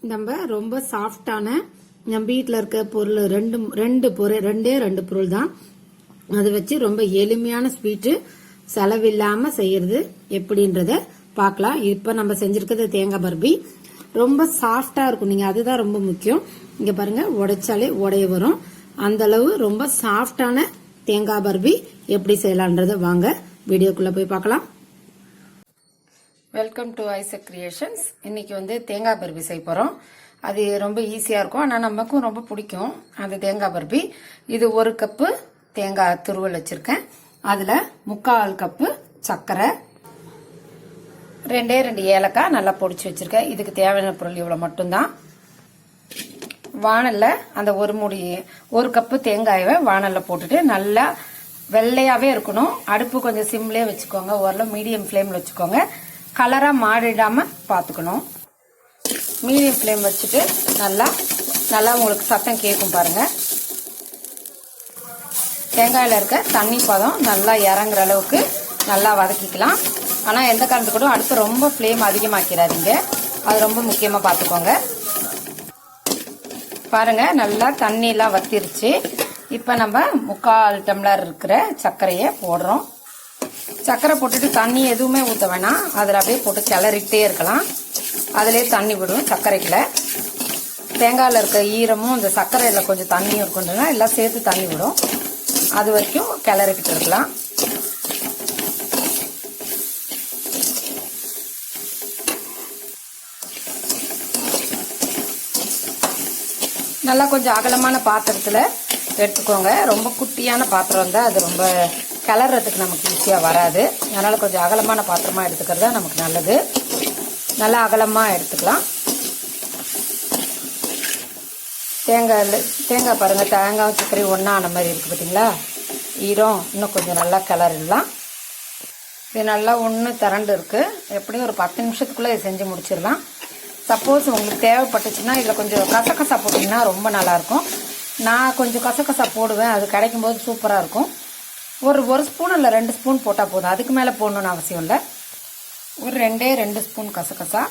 நம்ம ரொம்ப சாஃப்டான நம்ம வீட்டில் இருக்க பொருள் ரெண்டே ரெண்டு பொருள் தான். அதை வச்சு ரொம்ப எளிமையான ஸ்வீட்டு செலவில்லாம செய்யறது எப்படின்றத பார்க்கலாம். இப்ப நம்ம செஞ்சிருக்கிறது தேங்காய் பர்பி. ரொம்ப சாஃப்டா இருக்கும். நீங்க அதுதான் ரொம்ப முக்கியம். இங்க பாருங்க, உடைச்சாலே உடைய வரும். அந்த அளவு ரொம்ப சாஃப்டான தேங்காய் பர்பி எப்படி செய்யலான்றத வாங்க வீடியோக்குள்ள போய் பார்க்கலாம். Welcome to Isaac creations. இன்னைக்கு தேங்காய் பர்பி செய்ய போறோம். அது ரொம்ப ஈஸியா இருக்கும், ஆனா நமக்கும் ரொம்ப பிடிக்கும் அந்த தேங்காய் பர்பி. இது 1 கப்பு தேங்காய் துருவல் வச்சிருக்கேன். அதுல 3/4 கப்பு சர்க்கரை, 2 ஏலக்காய் நல்லா பொடிச்சு வச்சிருக்கேன். இதுக்கு தேவையான பொருள் இவ்வளவு மட்டும்தான். வாணல்ல அந்த 1 கப்பு தேங்காயை வாணல்ல போட்டுட்டு நல்லா வெள்ளையாவே இருக்கணும். அடுப்பு கொஞ்சம் சிம்லயே வச்சுக்கோங்க, ஓரளவு மீடியம் ஃபிளேம்ல வச்சுக்கோங்க. கலரா மாறிடாம பாத்துக்கணும். மீடியம் ஃபிளேம் வச்சுட்டு நல்லா உங்களுக்கு சத்தம் கேட்கும் பாருங்க. தேங்காயில இருக்க தண்ணி பதம் நல்லா இறங்குற அளவுக்கு நல்லா வதக்கிக்கலாம். ஆனா எந்த காரணத்து கூட அடுத்து ரொம்ப ஃபிளேம் அதிகமாக்கிறாதீங்க, அது ரொம்ப முக்கியமா பாத்துக்கோங்க. பாருங்க, நல்லா தண்ணி எல்லாம் வத்திருச்சு. இப்ப நம்ம 3/4 டம்ளர் இருக்கிற சர்க்கரைய போடுறோம். சர்க்கரை போட்டுட்டு தண்ணி எதுவுமே ஊத்த வேணாம், அதுல அப்படியே போட்டு கிளறிட்டே இருக்கலாம். அதுலயே தண்ணி விடும் சர்க்கரைக்குள்ள. தேங்காயில இருக்க ஈரமும் இந்த சர்க்கரையில கொஞ்சம் தண்ணியும் இருக்குன்றதுனா எல்லாம் சேர்த்து தண்ணி விடும். அது வரைக்கும் கிளறிக்கிட்டு இருக்கலாம். நல்லா கொஞ்சம் அகலமான பாத்திரத்துல எடுத்துக்கோங்க. ரொம்ப குட்டியான பாத்திரம் இருந்தா அது ரொம்ப கிளறதுக்கு நமக்கு ஈஸியா வராது. அதனால கொஞ்சம் அகலமான பாத்திரமா எடுத்துக்கிறது தான் நமக்கு நல்லது. நல்லா அகலமா எடுத்துக்கலாம். தேங்காய் பாருங்க, தேங்காய் சர்க்கரை ஒன்னா ஆன மாதிரி இருக்கு பாத்தீங்களா. ஈரம் இன்னும் கொஞ்சம் நல்லா கிளறிடலாம். இது நல்லா ஒன்று திரண்டு இருக்கு. எப்படியும் ஒரு 10 நிமிஷத்துக்குள்ள இதை செஞ்சு முடிச்சிடலாம். சப்போஸ் உங்களுக்கு தேவைப்பட்டுச்சுன்னா இதுல கொஞ்சம் கசகசா போட்டீங்கன்னா ரொம்ப நல்லா இருக்கும். நான் கொஞ்சம் கசகசா போடுவேன், அது கிடைக்கும் போது சூப்பரா இருக்கும். ஒரு ஸ்பூன் இல்ல 2 ஸ்பூன் போட்டா போதும், அதுக்கு மேல போடணும்னு அவசியம் இல்லை. ஒரு 2 ஸ்பூன் கசகசா,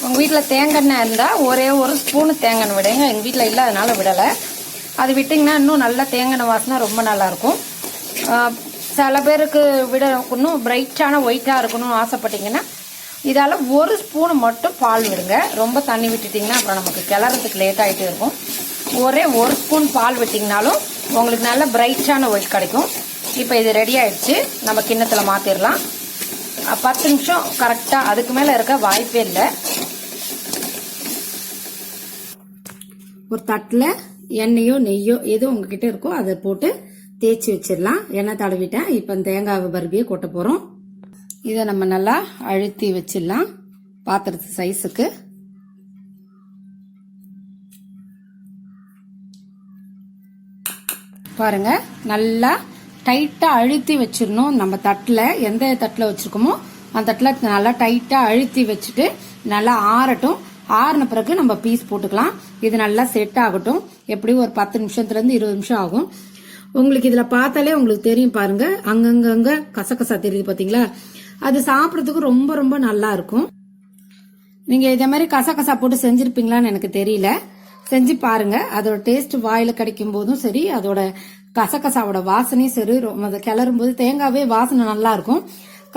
உங்க வீட்டுல தேங்காய் எண்ணெய் இருந்தா ஒரே 1 ஸ்பூன் தேங்காய் எண்ணெய் விடுங்க. எங்க வீட்டுல இல்ல, அதனால விடல. அது விட்டீங்கன்னா இன்னும் நல்லா தேங்காய் எண்ணெய் வாசனை ரொம்ப நல்லா இருக்கும். சில பேருக்கு விட இன்னும் பிரைட்டான ஒயிட்டா இருக்கணும்னு ஆசைப்பட்டீங்கன்னா இதால 1 ஸ்பூன் மட்டும் பால் விடுங்க. ரொம்ப தண்ணி விட்டுட்டீங்கன்னா அப்புறம் நமக்கு கிளறதுக்கு லேட் ஆகிட்டே இருக்கும். ஒரே 1 ஸ்பூன் பால் விட்டீங்கனாலும் உங்களுக்கு நல்ல பிரைட்டான ஒயிட் கிடைக்கும். இப்போ இது ரெடி ஆயிடுச்சு. நம்ம கிண்ணத்துல மாத்திரலாம். 10 நிமிஷம் கரெக்டா, அதுக்கு மேல இருக்க வாய்ப்பே இல்லை. ஒரு தட்டுல எண்ணெயோ நெய்யோ எது உங்ககிட்ட இருக்கோ அதை போட்டு தேய்ச்சி வச்சிடலாம். எண்ணெய் தடவிட்டேன். இப்ப தேங்காய் பர்பியை கொட்ட போறோம். இதை நம்ம நல்லா அழுத்தி வச்சிடலாம் பாத்திரத்து சைஸுக்கு. பாருங்க, நல்லா டைட்டா அழுத்தி வச்சிடணும். நம்ம தட்டுல எந்த தட்டுல வச்சிருக்கோமோ அந்த தட்டுல நல்லா டைட்டா அழுத்தி வச்சுட்டு நல்லா ஆறட்டும். ஆறின பிறகு நம்ம பீஸ் போட்டுக்கலாம். இது நல்லா செட் ஆகட்டும். எப்படியும் ஒரு 10 நிமிஷத்துல இருந்து 20 நிமிஷம் ஆகும். உங்களுக்கு இதுல பார்த்தாலே உங்களுக்கு தெரியும் பாருங்க, அங்கங்க கசகசா தெரியுது பாத்தீங்களா. அது சாப்பிடறதுக்கு ரொம்ப ரொம்ப நல்லா இருக்கும். நீங்க இதே மாதிரி கசகசா போட்டு செஞ்சிருப்பீங்களான்னு எனக்கு தெரியல. செஞ்சு பாருங்க. அதோட டேஸ்ட் வாயில கிடைக்கும் போதும் சரி, அதோட கசகசாவோட வாசனையும் சரி, அதை கிளறும் போது தேங்காவே வாசனை நல்லா இருக்கும்.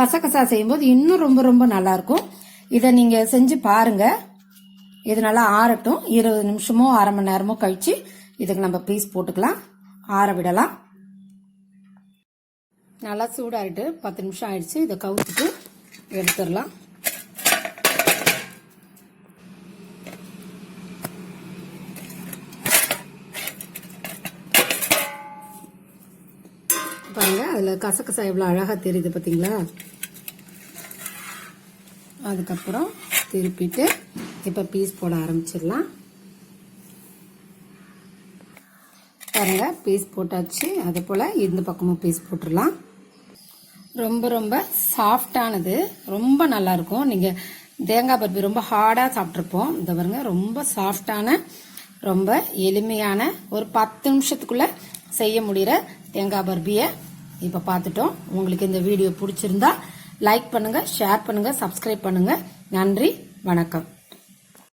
கசகசா செய்யும் போது இன்னும் ரொம்ப ரொம்ப நல்லா இருக்கும். இதை நீங்க செஞ்சு பாருங்க. இது நல்லா ஆறட்டும். 20 நிமிஷமோ 1/2 மணி நேரமோ கழிச்சு இதுக்கு நம்ம பீஸ் போட்டுக்கலாம், ஆற விடலாம். நல்லா சூடாயிட்டு 10 நிமிஷம் ஆயிடுச்சு. இதை கவுத்துட்டு எடுத்துடலாம். பாருங்க, அதுல கசகசா எவ்வளவு அழகா தெரியுது பாத்தீங்களா. அதுக்கப்புறம் திருப்பிட்டு இப்ப பீஸ் போட ஆரம்பிச்சிடலாம். பாருங்க, பீஸ் போட்டாச்சு. அதே போல இந்த பக்கமும் பீஸ் போட்டுடலாம். ரொம்ப ரொம்ப சாஃப்டானது, ரொம்ப நல்லா இருக்கும். நீங்க தேங்காய் பர்பி ரொம்ப ஹார்டா சாப்பிட்டுருப்போம். இந்த பாருங்க, ரொம்ப சாஃப்டான, ரொம்ப எளிமையான, ஒரு 10 நிமிஷத்துக்குள்ள செய்ய முடியற தேங்காய் பர்பியை இப்ப பார்த்துட்டோம். உங்களுக்கு இந்த வீடியோ பிடிச்சிருந்தா லைக் பண்ணுங்க, ஷேர் பண்ணுங்க, சப்ஸ்கிரைப் பண்ணுங்க. நன்றி, வணக்கம்.